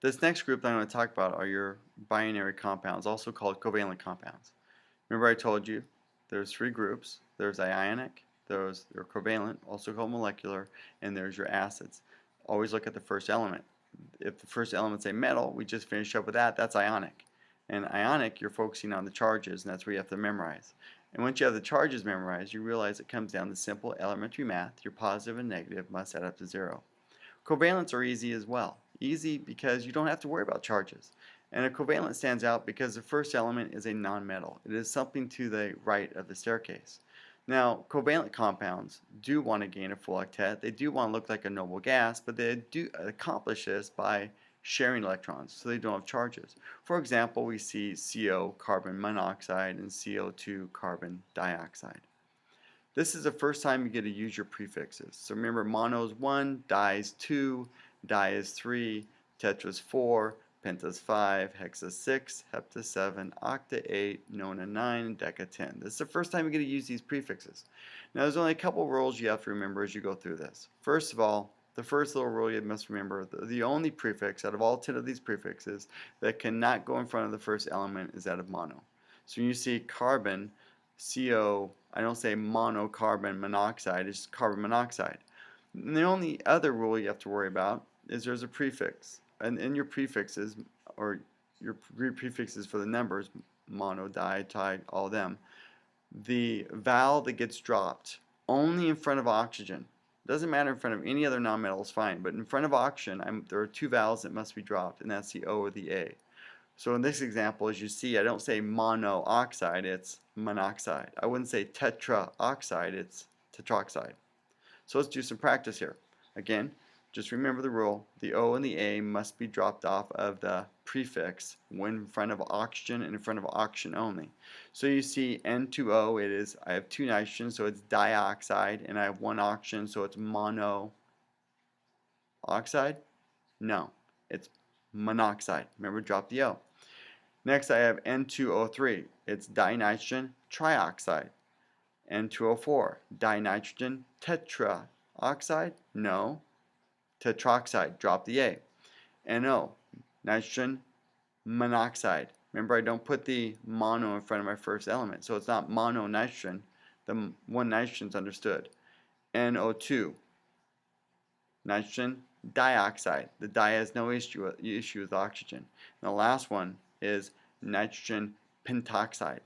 This next group that I'm going to talk about are your binary compounds, also called covalent compounds. Remember I told you there's three groups. There's ionic, there's your covalent, also called molecular, and there's your acids. Always look at the first element. If the first element's a metal, we just finished up with that, that's ionic. And ionic, you're focusing on the charges, and that's where you have to memorize. And once you have the charges memorized, you realize it comes down to simple elementary math. Your positive and negative must add up to 0. Covalents are easy as well. Easy because you don't have to worry about charges. And a covalent stands out because the first element is a nonmetal. It is something to the right of the staircase. Now, covalent compounds do want to gain a full octet. They do want to look like a noble gas, but they do accomplish this by sharing electrons, so they don't have charges. For example, we see CO, carbon monoxide, and CO2, carbon dioxide. This is the first time you get to use your prefixes. So remember, mono is 1, di is 2, di is 3, tetra is 4, penta is 5, hexa is 6, hepta is 7, octa 8, nona 9, and deca 10. This is the first time you get to use these prefixes. Now there's only a couple rules you have to remember as you go through this. First of all, the first little rule you must remember, the only prefix out of all 10 of these prefixes that cannot go in front of the first element is that of mono. So when you see carbon, CO, I don't say monocarbon monoxide, it's carbon monoxide. And the only other rule you have to worry about is there's a prefix. And in your prefixes, or your prefixes for the numbers, mono, di, tri, all of them, the vowel that gets dropped only in front of oxygen. Doesn't matter in front of any other nonmetal is fine, but in front of oxygen, there are two vowels that must be dropped, and that's the O or the A. So in this example, as you see, I don't say monoxide, it's monoxide. I wouldn't say tetraoxide, it's tetroxide. So let's do some practice here. Again, just remember the rule. The O and the A must be dropped off of the prefix when in front of oxygen and in front of oxygen only. So you see N2O, I have two nitrogens, so it's dioxide, and I have one oxygen, so it's monoxide? No, it's monoxide. Remember, drop the O. Next, I have N2O3. It's dinitrogen trioxide. N2O4, dinitrogen tetraoxide? No. Tetroxide, drop the A. NO, nitrogen monoxide. Remember, I don't put the mono in front of my first element, so it's not mononitrogen. The one nitrogen is understood. NO2, nitrogen dioxide. The di has no issue with oxygen. And the last one is nitrogen pentoxide.